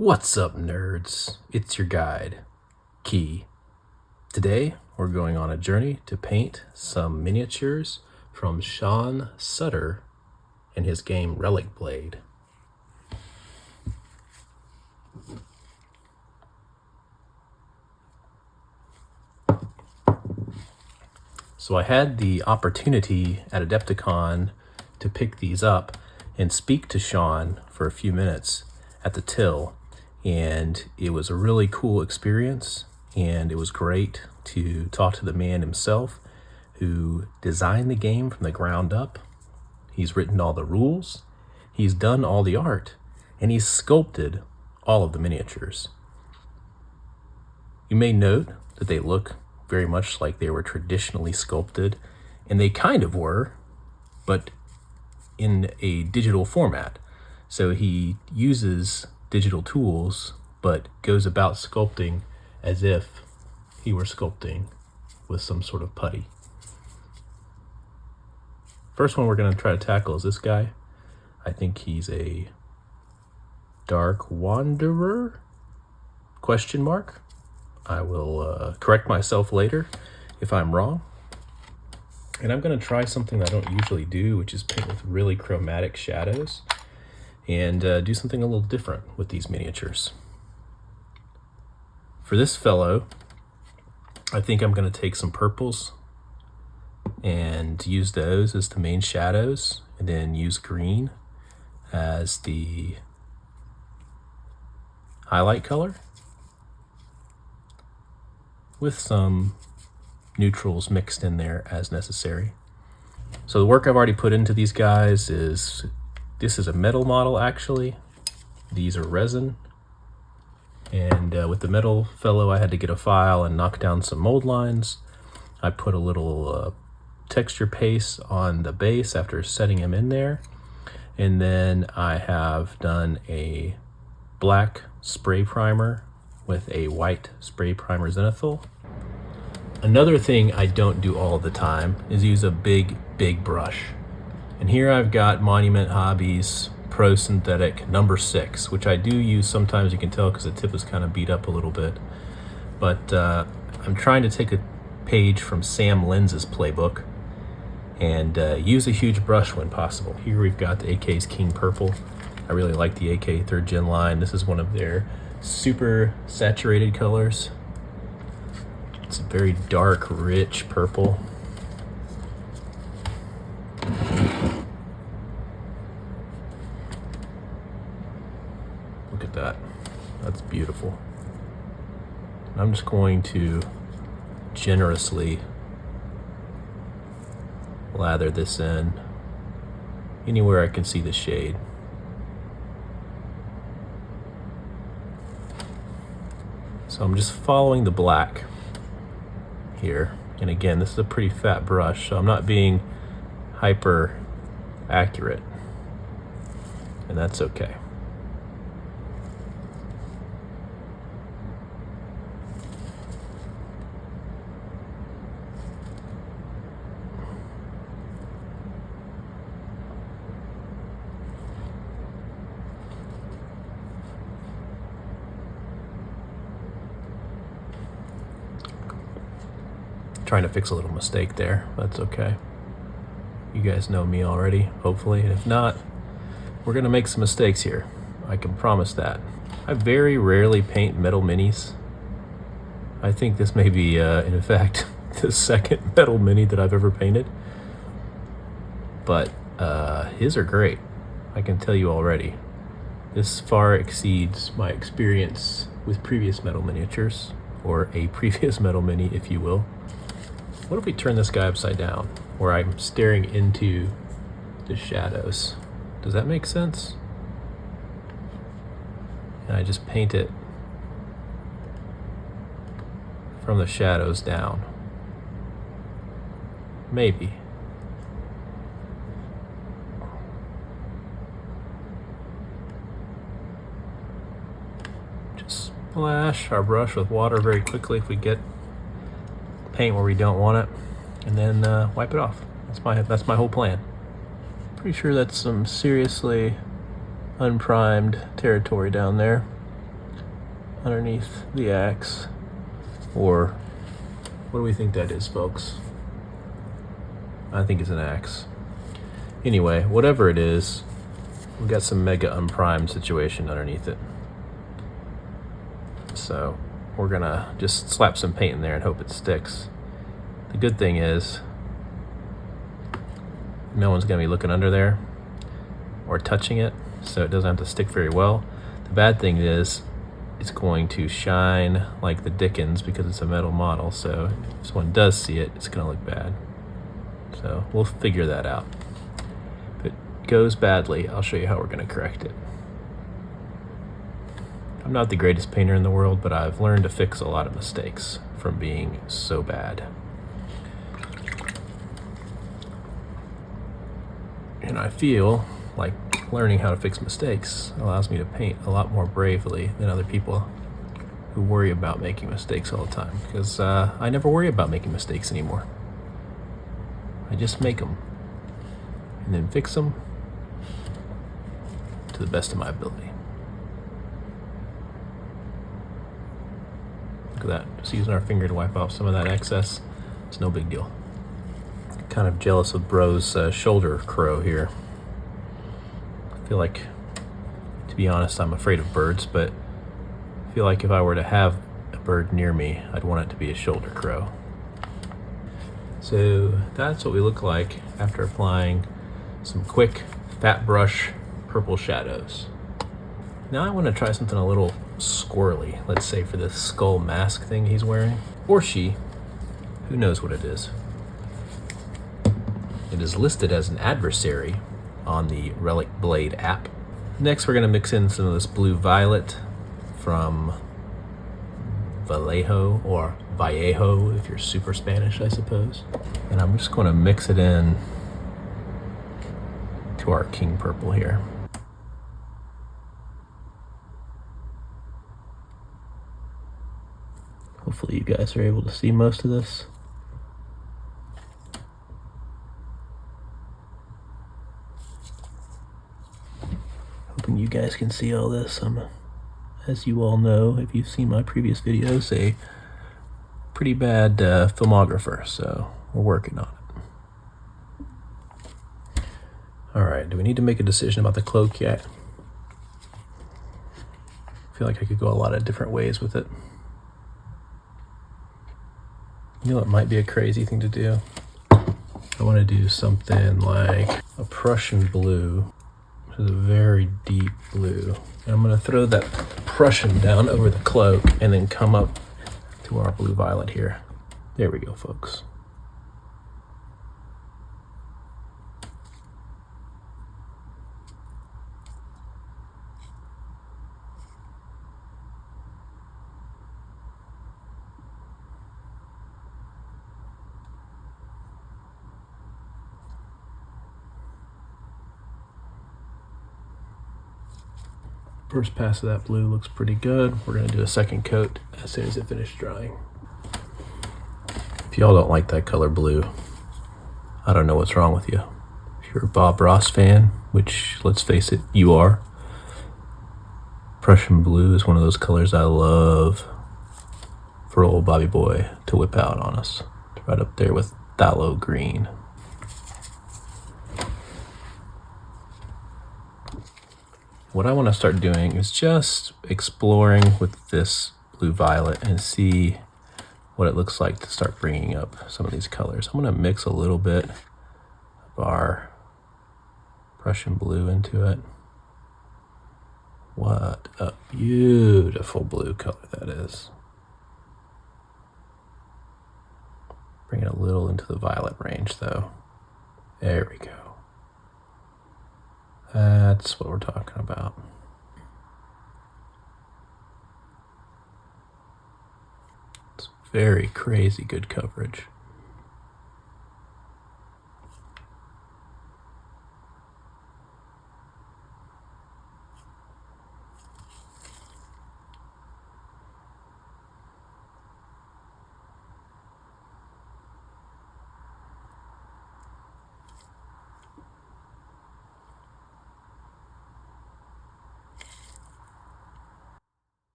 What's up, nerds? It's your guide, Key. Today, we're going on a journey to paint some miniatures from Sean Sutter in his game Relic Blade. So I had the opportunity at Adepticon to pick these up and speak to Sean for a few minutes at the till. And it was a really cool experience, and it was great to talk to the man himself who designed the game from the ground up. He's written all the rules, he's done all the art, and he's sculpted all of the miniatures. You may note that they look very much like they were traditionally sculpted, and they kind of were, but in a digital format. So he uses digital tools, but goes about sculpting as if he were sculpting with some sort of putty. First one we're going to try to tackle is this guy. I think he's a Dark Wanderer? Question mark. I will correct myself later if I'm wrong. And I'm going to try something I don't usually do, which is paint with really chromatic shadows, and do something a little different with these miniatures. For this fellow, I think I'm going to take some purples and use those as the main shadows, and then use green as the highlight color, with some neutrals mixed in there as necessary. So the work I've already put into these guys is, this is a metal model actually. These are resin. And with the metal fellow, I had to get a file and knock down some mold lines. I put a little texture paste on the base after setting him in there. And then I have done a black spray primer with a white spray primer zenithal. Another thing I don't do all the time is use a big brush. And here I've got Monument Hobbies Pro Synthetic number 6, which I do use sometimes. You can tell because the tip is kind of beat up a little bit. But I'm trying to take a page from Sam Lenz's playbook and use a huge brush when possible. Here we've got the AK's King Purple. I really like the AK 3rd Gen line. This is one of their super saturated colors. It's a very dark, rich purple. Look at that. That's beautiful. I'm just going to generously lather this in anywhere I can see the shade. So I'm just following the black here. And again, this is a pretty fat brush, so I'm not being hyper accurate. And that's okay. Trying to fix a little mistake there. That's okay. You guys know me already, hopefully. And if not, we're gonna make some mistakes here. I can promise that. I very rarely paint metal minis. I think this may be, in fact, the second metal mini that I've ever painted. But his are great. I can tell you already. This far exceeds my experience with previous metal miniatures, or a previous metal mini, if you will. What if we turn this guy upside down, where I'm staring into the shadows? Does that make sense? And I just paint it from the shadows down. Maybe. Just splash our brush with water very quickly if we get paint where we don't want it, and then wipe it off. That's my whole plan. Pretty sure that's some seriously unprimed territory down there. underneath the axe. Or what do we think that is, folks? I think it's an axe. Anyway, whatever it is, we've got some mega unprimed situation underneath it. So we're gonna just slap some paint in there and hope it sticks. The good thing is no one's gonna be looking under there or touching it, so it doesn't have to stick very well. The bad thing is it's going to shine like the dickens because it's a metal model, so if someone does see it, it's gonna look bad. So we'll figure that out. If it goes badly, I'll show you how we're gonna correct it. I'm not the greatest painter in the world, but I've learned to fix a lot of mistakes from being so bad. And I feel like learning how to fix mistakes allows me to paint a lot more bravely than other people who worry about making mistakes all the time, because I never worry about making mistakes anymore. I just make them and then fix them to the best of my ability. Look at that, just using our finger to wipe off some of that excess. It's no big deal. Kind of jealous of Bro's shoulder crow here. I feel like, to be honest, I'm afraid of birds, but I feel like if I were to have a bird near me, I'd want it to be a shoulder crow. So that's what we look like after applying some quick fat brush purple shadows. Now I want to try something a little squirrely, let's say for this skull mask thing he's wearing, or she, who knows what it is. It is listed as an adversary on the Relic Blade app. Next, we're going to mix in some of this blue violet from Vallejo, or Vallejo if you're super Spanish, I suppose. And I'm just going to mix it in to our king purple here. Hopefully you guys are able to see most of this. Hoping you guys can see all this. I'm, as you all know, if you've seen my previous videos, a pretty bad filmographer, so we're working on it. All right, do we need to make a decision about the cloak yet? I feel like I could go a lot of different ways with it. You know what might be a crazy thing to do? I want to do something like a Prussian blue. This is a very deep blue. And I'm going to throw that Prussian down over the cloak and then come up to our blue violet here. There we go, folks. First pass of that blue looks pretty good. We're going to do a second coat as soon as it finishes drying. If y'all don't like that color blue, I don't know what's wrong with you. If you're a Bob Ross fan, which, let's face it, you are, Prussian blue is one of those colors I love for old Bobby Boy to whip out on us. Right up there with phthalo green. What I want to start doing is just exploring with this blue violet and see what it looks like to start bringing up some of these colors. I'm going to mix a little bit of our Prussian blue into it. What a beautiful blue color that is. Bring it a little into the violet range though. There we go. That's what we're talking about. It's very crazy good coverage.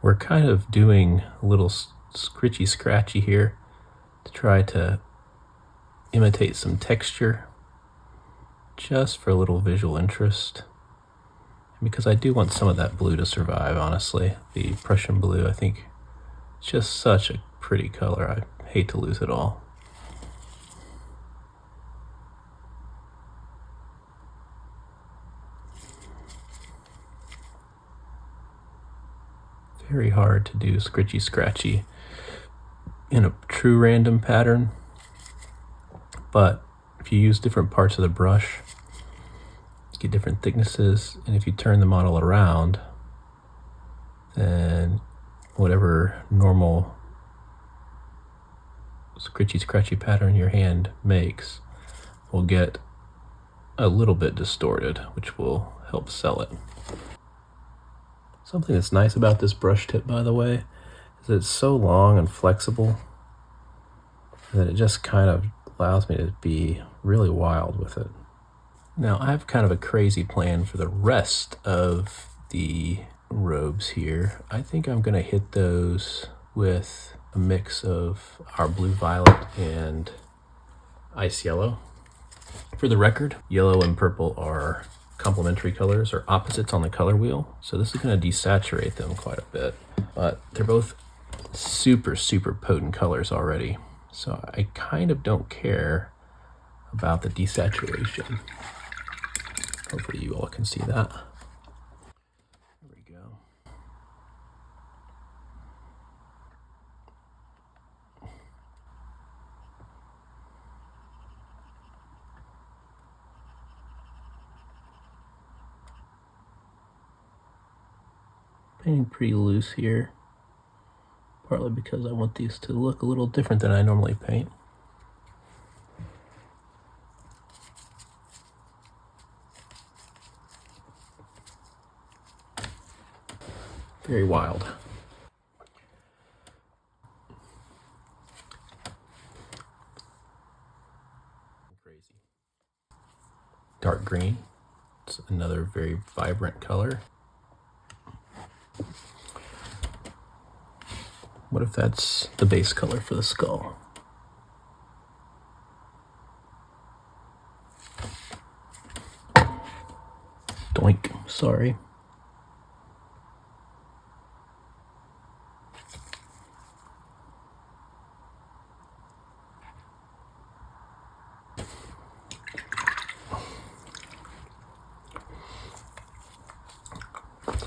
we're kind of doing a little scritchy scratchy here to try to imitate some texture, just for a little visual interest. And because I do want some of that blue to survive, honestly. The Prussian blue, I think, it's just such a pretty color. I hate to lose it all. Very hard to do scritchy scratchy in a true random pattern, but if you use different parts of the brush, you get different thicknesses, and if you turn the model around, then whatever normal scritchy scratchy pattern your hand makes will get a little bit distorted, which will help sell it. Something that's nice about this brush tip, by the way, is that it's so long and flexible that it just kind of allows me to be really wild with it. Now, I have kind of a crazy plan for the rest of the robes here. I think I'm going to hit those with a mix of our blue violet and ice yellow. For the record, yellow and purple are complementary colors, or opposites on the color wheel, so this is going to desaturate them quite a bit, but they're both super potent colors already, so I kind of don't care about the desaturation. Hopefully you all can see that. There we go. Painting pretty loose here, partly because I want these to look a little different than I normally paint. Very wild. Crazy. Dark green. It's another very vibrant color. What if that's the base color for the skull? Doink, sorry.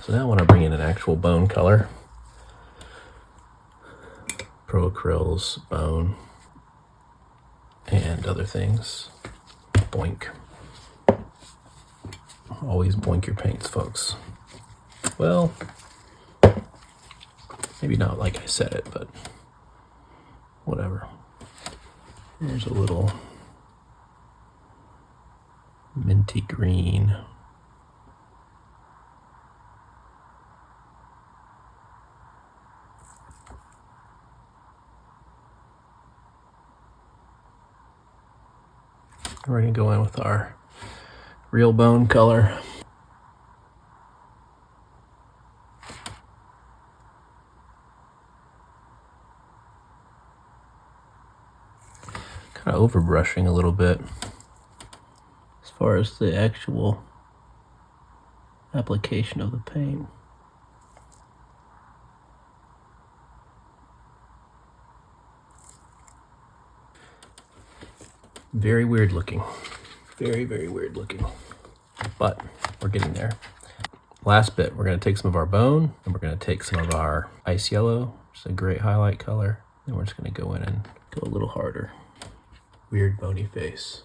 So now I want to bring in an actual bone color. Pro Acryl's bone and other things. Boink. Always boink your paints, folks. Well, maybe not like I said it, but whatever. Here's a little minty green. We're going to go in with our real bone color. Kind of overbrushing a little bit as far as the actual application of the paint. Very weird looking. Very weird looking. But we're getting there. Last bit, we're going to take some of our bone and we're going to take some of our ice yellow, which is a great highlight color. And we're just going to go in and go a little harder. Weird bony face.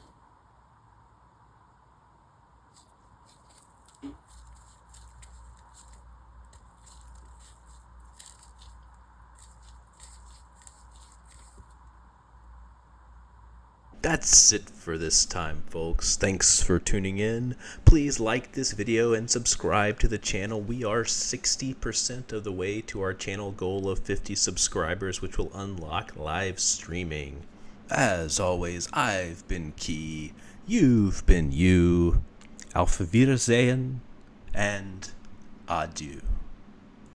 That's it for this time, folks. Thanks for tuning in. Please like this video and subscribe to the channel. We are 60% of the way to our channel goal of 50 subscribers, which will unlock live streaming. As always, I've been Key, you've been you. Auf Wiedersehen and adieu.